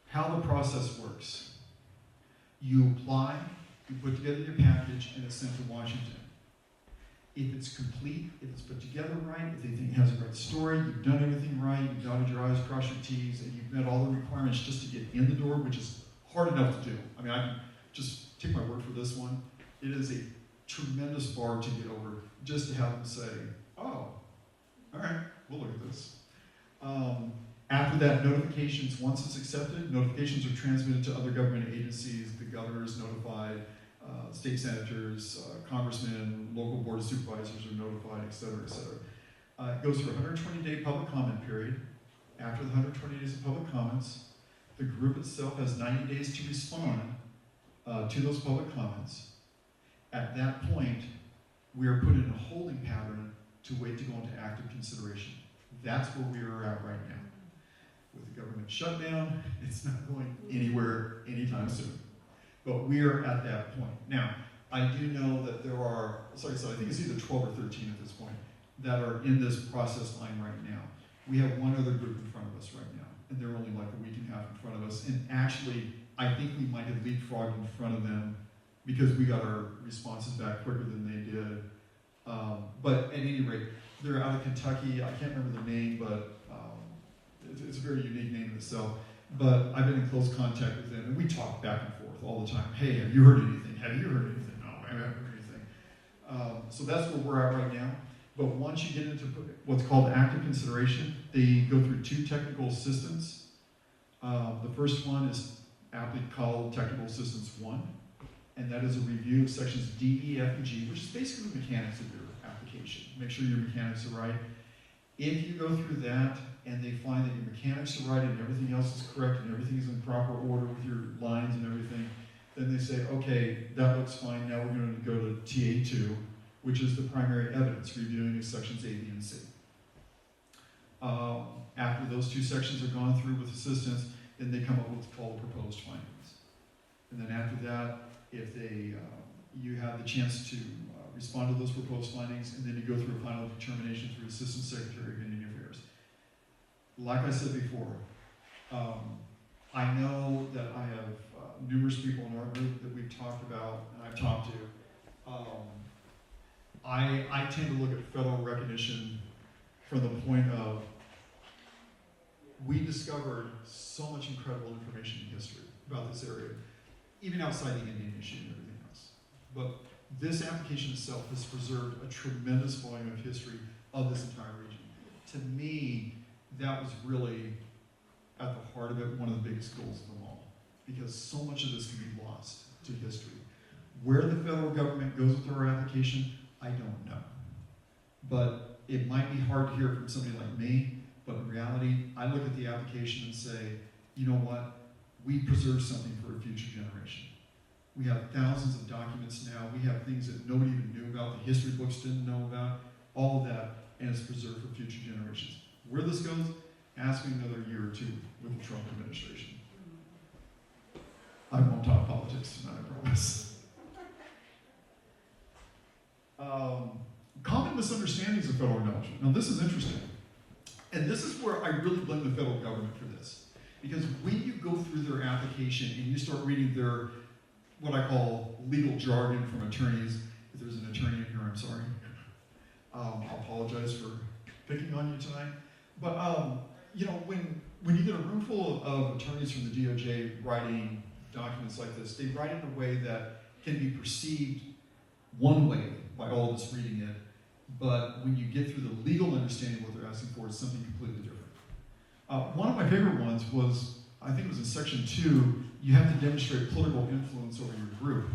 How the process works. You apply, you put together your package, and it's sent to Washington. If it's complete, if it's put together right, if they think it has a right story, you've done everything right, you've dotted your I's, crossed your T's, and you've met all the requirements just to get in the door, which is hard enough to do. I mean, I can just take my word for this one. It is a tremendous bar to get over, just to have them say, oh, all right, we'll look at this. After that, notifications, once it's accepted, notifications are transmitted to other government agencies. The governor is notified, state senators, congressmen, local board of supervisors are notified, et cetera, et cetera. It goes through a 120-day public comment period. After the 120 days of public comments, the group itself has 90 days to respond to those public comments. At that point, we are put in a holding pattern to wait to go into active consideration. That's where we are at right now. With the government shutdown, it's not going anywhere anytime soon. But we are at that point. Now, I do know that there are, like I said, I think it's either 12 or 13 at this point, that are in this process line right now. We have one other group in front of us right now, and they're only like a week and a half in front of us. And actually, I think we might have leapfrogged in front of them because we got our responses back quicker than they did. But at any rate, they're out of Kentucky. I can't remember the name, but it's a very unique name in itself. But I've been in close contact with them, and we talk back and forth all the time. Hey, have you heard anything? Have you heard anything? No, I haven't heard anything. So that's where we're at right now. But once you get into what's called active consideration, they go through 2 technical assistants. The first one is aptly called Technical Assistance 1, and that is a review of sections D, E, F, and G, which is basically the mechanics of your application. Make sure your mechanics are right. If you go through that and they find that your mechanics are right and everything else is correct and everything is in proper order with your lines and everything, then they say, okay, that looks fine, now we're going to go to TA2, which is the primary evidence, reviewing of sections A, B, and C. After those 2 sections are gone through with assistance, then they come up with what's called proposed findings. And then after that, if they, you have the chance to respond to those proposed findings, and then you go through a final determination through Assistant Secretary of Indian Affairs. Like I said before, I know that I have numerous people in our group that we've talked about, and I've talked to. I tend to look at federal recognition from the point of, we discovered so much incredible information in history about this area, even outside the Indian issue and everything else. But this application itself has preserved a tremendous volume of history of this entire region. To me, that was really, at the heart of it, one of the biggest goals of them all, because so much of this can be lost to history. Where the federal government goes with our application, I don't know. But it might be hard to hear from somebody like me, but in reality, I look at the application and say, you know what? We preserved something for a future generation. We have thousands of documents now. We have things that nobody even knew about, the history books didn't know about, all of that, and it's preserved for future generations. Where this goes, ask me another year or 2 with the Trump administration. I won't talk politics tonight, I promise. Common misunderstandings of federal acknowledgement. Now this is interesting. And this is where I really blame the federal government for this. Because when you go through their application and you start reading their, what I call legal jargon from attorneys, if there's an attorney in here, I'm sorry. I'll apologize for picking on you tonight. But you know, when you get a room full of attorneys from the DOJ writing documents like this, they write in a way that can be perceived one way by all of us reading it, but when you get through the legal understanding of what they're asking for, it's something completely different. One of my favorite ones was, I think it was in section 2, you have to demonstrate political influence over your group.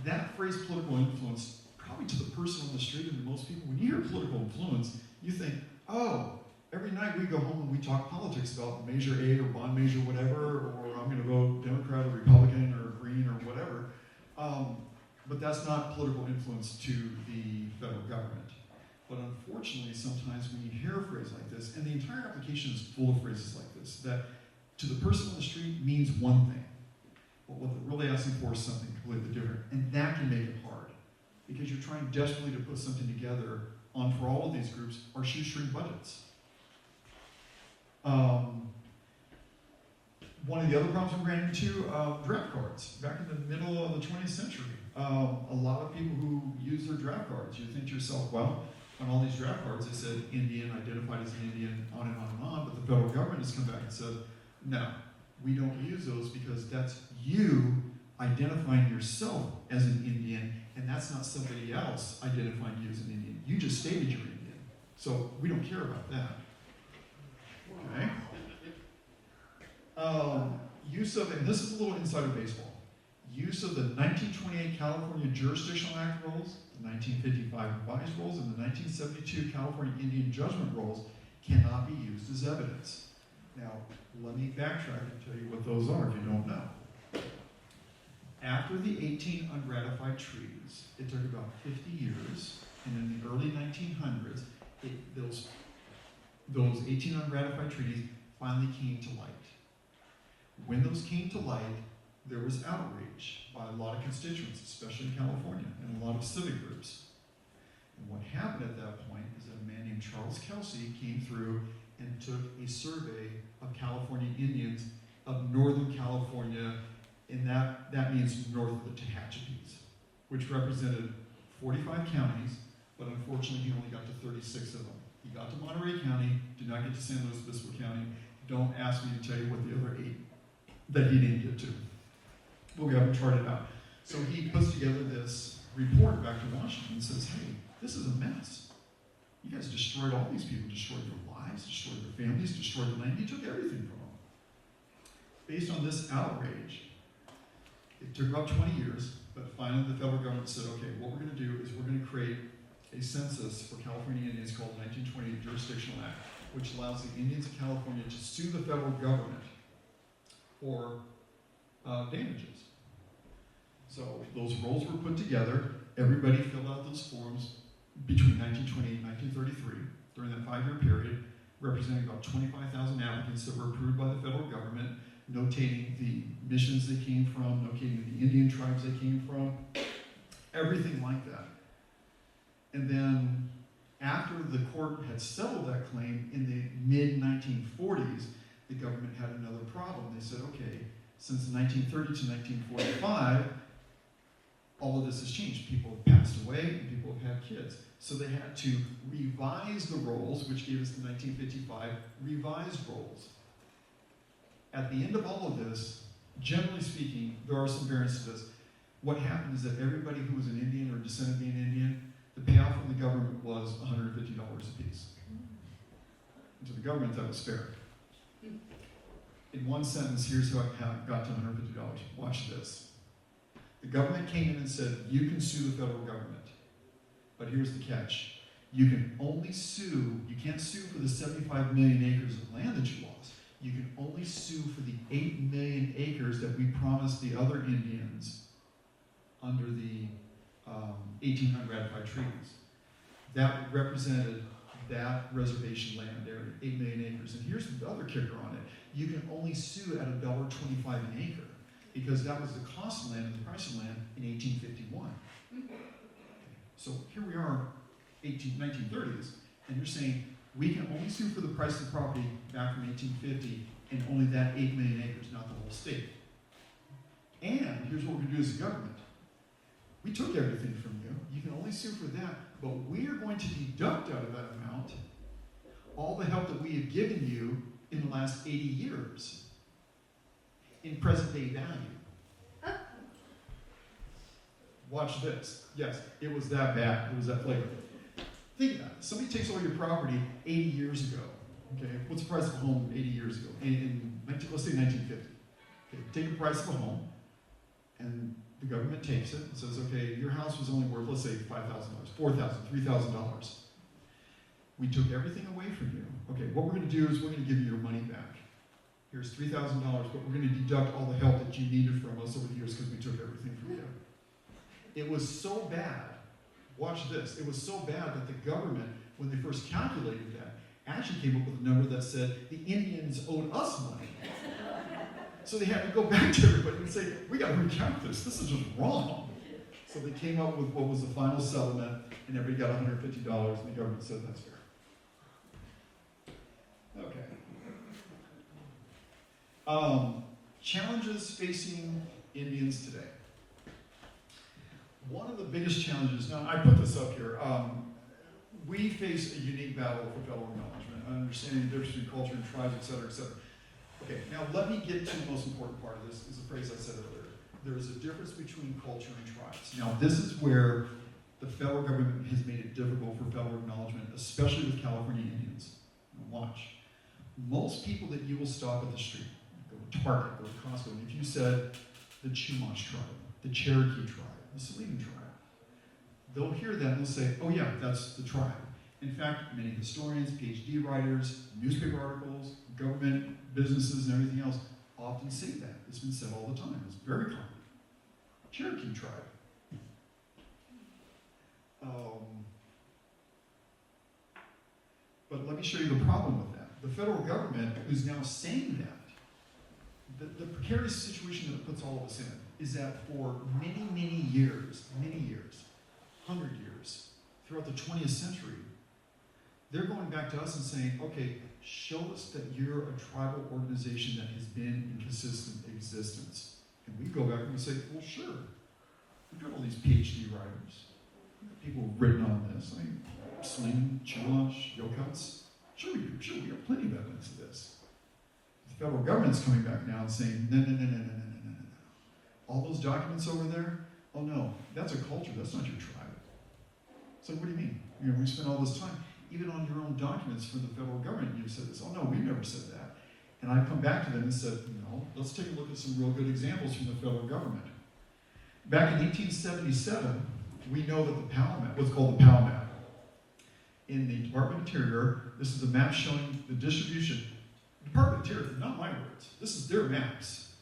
That phrase, political influence, probably to the person on the street and to most people, when you hear political influence, you think, oh, every night we go home and we talk politics about Measure A or bond measure whatever, or I'm going to vote Democrat or Republican or Green or whatever. But that's not political influence to the federal government. But unfortunately, sometimes when you hear a phrase like this, and the entire application is full of phrases like this, that to the person on the street means one thing. But what they're really asking for is something completely different. And that can make it hard, because you're trying desperately to put something together on, for all of these groups, are shoestring budgets. One of the other problems we ran into, draft cards. Back in the middle of the 20th century, a lot of people who use their draft cards, you think to yourself, well, on all these draft cards, they said Indian, identified as an Indian, on and on and on, but the federal government has come back and said, no, we don't use those because that's you identifying yourself as an Indian, and that's not somebody else identifying you as an Indian. You just stated you're Indian. So we don't care about that. Okay? Use of, and this is a little insider baseball, use of the 1928 California Jurisdictional Act rules, the 1955 revised rules, and the 1972 California Indian Judgment rules cannot be used as evidence. Now, let me backtrack and tell you what those are if you don't know. After the 18 unratified treaties, it took about 50 years, and in the early 1900s, those 18 unratified treaties finally came to light. When those came to light, there was outrage by a lot of constituents, especially in California, and a lot of civic groups. And what happened at that point is that a man named Charles Kelsey came through and took a survey of California Indians of Northern California, and that means north of the Tehachapi's, which represented 45 counties, but unfortunately he only got to 36 of them. He got to Monterey County, did not get to San Luis Obispo County. Don't ask me to tell you what the other 8 that he didn't get to. But we haven't charted out. So he puts together this report back to Washington and says, hey, this is a mess. You guys destroyed all these people, destroyed their lives, destroyed their families, destroyed the land. You took everything from them. Based on this outrage, it took about 20 years, but finally the federal government said, okay, what we're going to do is we're going to create a census for California Indians called the 1928 Jurisdictional Act, which allows the Indians of California to sue the federal government for damages. So those rolls were put together. Everybody filled out those forms between 1928 and 1933 during that 5-year period, representing about 25,000 applicants that were approved by the federal government, notating the missions they came from, notating the Indian tribes they came from, everything like that. And then after the court had settled that claim in the mid-1940s, the government had another problem. They said, okay, since 1930 to 1945, all of this has changed. People have passed away and people have had kids. So they had to revise the rolls, which gave us the 1955 revised rolls. At the end of all of this, generally speaking, there are some variants to this. What happened is that everybody who was an Indian or descendant of being Indian, the payoff from the government was $150 a piece. And to the government, that was fair. In one sentence, here's how I got to $150. Watch this. The government came in and said, you can sue the federal government. But here's the catch. You can only sue, you can't sue for the 75 million acres of land that you lost. You can only sue for the 8 million acres that we promised the other Indians under the 18 unratified treaties. That represented that reservation land area, 8 million acres. And here's the other kicker on it. You can only sue at $1.25 an acre, because that was the cost of land and the price of land in 1851. So here we are, 1930s, and you're saying we can only sue for the price of the property back from 1850 and only that 8 million acres, not the whole state. And here's what we're going to do as a government. We took everything from you. You can only sue for that, but we are going to deduct out of that amount all the help that we have given you in the last 80 years in present day value. Watch this. Yes, it was that bad. It was that flagrant. Think about it. Somebody takes all your property 80 years ago. Okay, what's the price of a home 80 years ago? Let's say 1950. Okay, take the price of a home, and the government takes it and says, okay, your house was only worth, let's say, $5,000, $4,000, $3,000. We took everything away from you. Okay, what we're going to do is we're going to give you your money back. Here's $3,000, but we're going to deduct all the help that you needed from us over the years because we took everything from you. It was so bad, watch this, it was so bad that the government, when they first calculated that, actually came up with a number that said the Indians owed us money. So they had to go back to everybody and say, we got to recount this. This is just wrong. So they came up with what was the final settlement, and everybody got $150, and the government said that's fair. Okay. Challenges facing Indians today. One of the biggest challenges, now I put this up here, we face a unique battle for federal acknowledgement, understanding the difference between culture and tribes, et cetera, et cetera. Okay, now let me get to the most important part of this, is a phrase I said earlier. There is a difference between culture and tribes. Now this is where the federal government has made it difficult for federal acknowledgement, especially with California Indians. Now watch. Most people that you will stop at the street, go to Target, go to Costco, and if you said the Chumash tribe, the Cherokee tribe, the Salinas tribe, they'll hear that and they'll say, oh yeah, that's the tribe. In fact, many historians, PhD writers, newspaper articles, government, businesses, and everything else often say that. It's been said all the time. It's very common. Cherokee tribe. But let me show you the problem with that. The federal government, who's now saying that, the precarious situation that it puts all of us in is that for many, many years, 100 years, throughout the 20th century, they're going back to us and saying, okay, show us that you're a tribal organization that has been in consistent existence. And we go back and we say, well, sure. We've got all these PhD writers. We've got people who've written on this. I mean, Salinas, Chumash, Yokuts. Sure, we have plenty of evidence of this. The federal government's coming back now and saying, no. All those documents over there, oh no, that's a culture, that's not your tribe. So what do you mean? You know, we spent all this time, even on your own documents for the federal government, you've said this. Oh no, we've never said that. And I come back to them and said, no, let's take a look at some real good examples from the federal government. Back in 1877, we know that the PAL map, what's called the PAL map, in the Department of Interior, this is a map showing the distribution. Department of Interior, not my words, this is their maps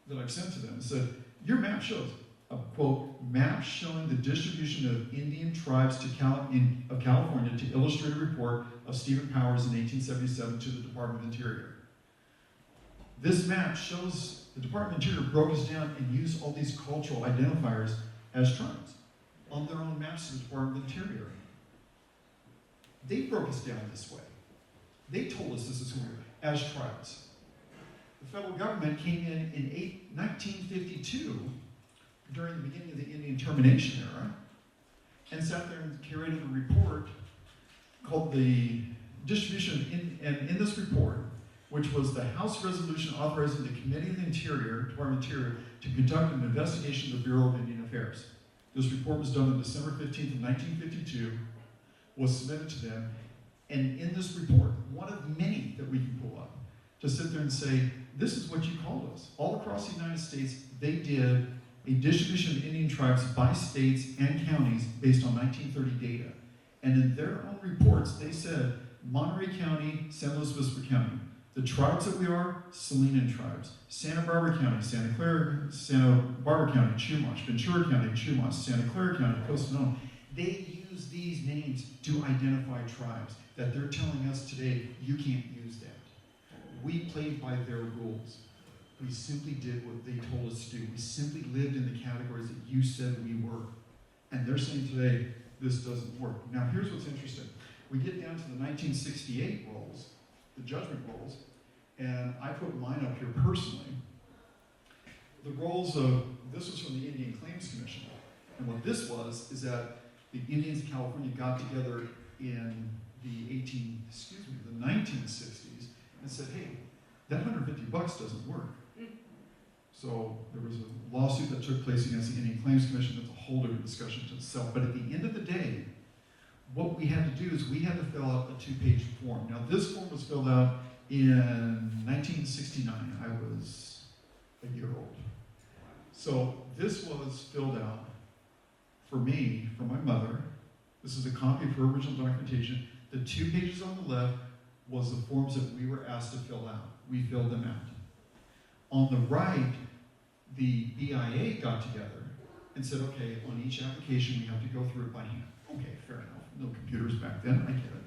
that I've sent to them and said, your map shows, a quote, map showing the distribution of Indian tribes of California to illustrate a report of Stephen Powers in 1877 to the Department of Interior. This map shows the Department of Interior broke us down and used all these cultural identifiers as tribes on their own maps to the Department of Interior. They broke us down this way. They told us this is who we are, as tribes. The federal government came in 1952, during the beginning of the Indian Termination Era, and sat there and curated a report called the Distribution, and in this report, which was the House resolution authorizing the Committee of the Interior, Department of Interior, to conduct an investigation of the Bureau of Indian Affairs. This report was done on December 15th of 1952, was submitted to them, and in this report, one of many that we can pull up, to sit there and say, this is what you called us. All across the United States, they did a distribution of Indian tribes by states and counties based on 1930 data. And in their own reports, they said, Monterey County, San Luis Obispo County. The tribes that we are, Salinas tribes. Santa Barbara County, Santa Barbara County, Chumash. Ventura County, Chumash. Santa Clara County, Costa. They use these names to identify tribes that they're telling us today, you can't use that. We played by their rules. We simply did what they told us to do. We simply lived in the categories that you said we were. And they're saying today, this doesn't work. Now here's what's interesting. We get down to the 1968 rolls, the judgment rolls, and I put mine up here personally. The rolls of, this was from the Indian Claims Commission. And what this was, is that the Indians of California got together in the 1960s and said, hey, that $150 doesn't work. So there was a lawsuit that took place against the Indian Claims Commission. That's a whole different discussion to itself. But at the end of the day, what we had to do is we had to fill out a 2-page form. Now this form was filled out in 1969. I was a year old. So this was filled out for me, for my mother. This is a copy of her original documentation. The 2 pages on the left was the forms that we were asked to fill out. We filled them out. On the right, the BIA got together and said, okay, on each application we have to go through it by hand. Okay, fair enough. No computers back then, I get it.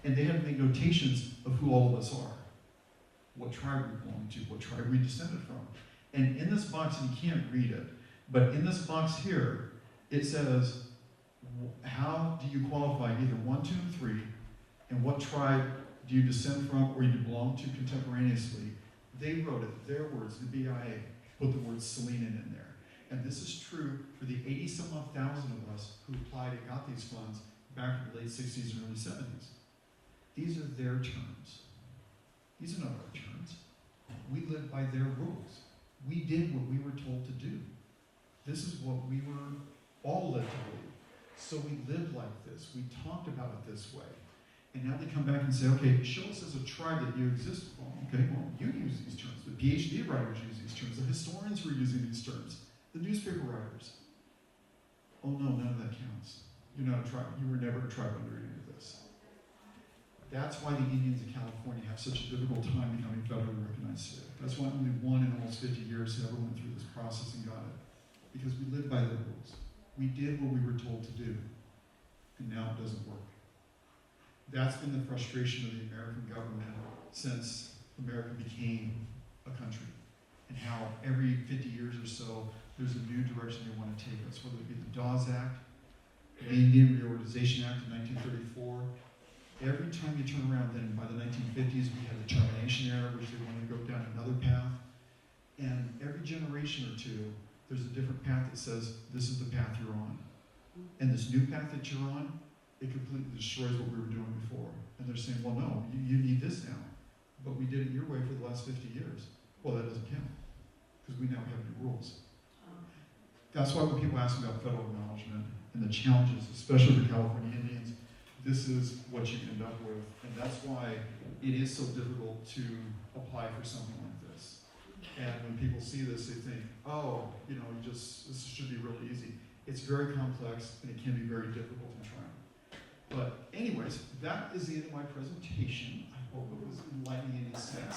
And they had to make notations of who all of us are. what tribe we belong to, what tribe we descended from. And in this box, and you can't read it, but in this box here, it says, how do you qualify either 1, 2, and 3, and what tribe do you descend from or you belong to contemporaneously? They wrote it, their words, the BIA, put the word Salinas in there. And this is true for the 80-some-odd thousand of us who applied and got these funds back in the late 60s and early 70s. These are their terms. These are not our terms. We live by their rules. We did what we were told to do. This is what we were all led to believe. So we lived like this. We talked about it this way. And now they come back and say, okay, show us as a tribe that you exist. Well, okay, well, you use these terms. The PhD writers use these terms. The historians were using these terms. The newspaper writers. Oh no, none of that counts. You're not a tribe. You were never a tribe under any of this. That's why the Indians of California have such a difficult time becoming federally recognized today. That's why only one in almost 50 years ever went through this process and got it. Because we live by the rules. We did what we were told to do. And now it doesn't work. That's been the frustration of the American government since America became a country. And how every 50 years or so, there's a new direction they want to take us, whether it be the Dawes Act, the Indian Reorganization Act of 1934. Every time you turn around, then by the 1950s, we had the termination era, which they wanted to go down another path. And every generation or two, there's a different path that says, this is the path you're on. And this new path that you're on, it completely destroys what we were doing before. And they're saying, well, no, you need this now. But we did it your way for the last 50 years. Well, that doesn't count, because we now have new rules. That's why when people ask about federal acknowledgement and the challenges, especially for California Indians, this is what you end up with. And that's why it is so difficult to apply for something like this. And when people see this, they think, oh, this should be really easy. It's very complex, and it can be very difficult in trying. But anyways, that is the end of my presentation. I hope it was enlightening in a sense.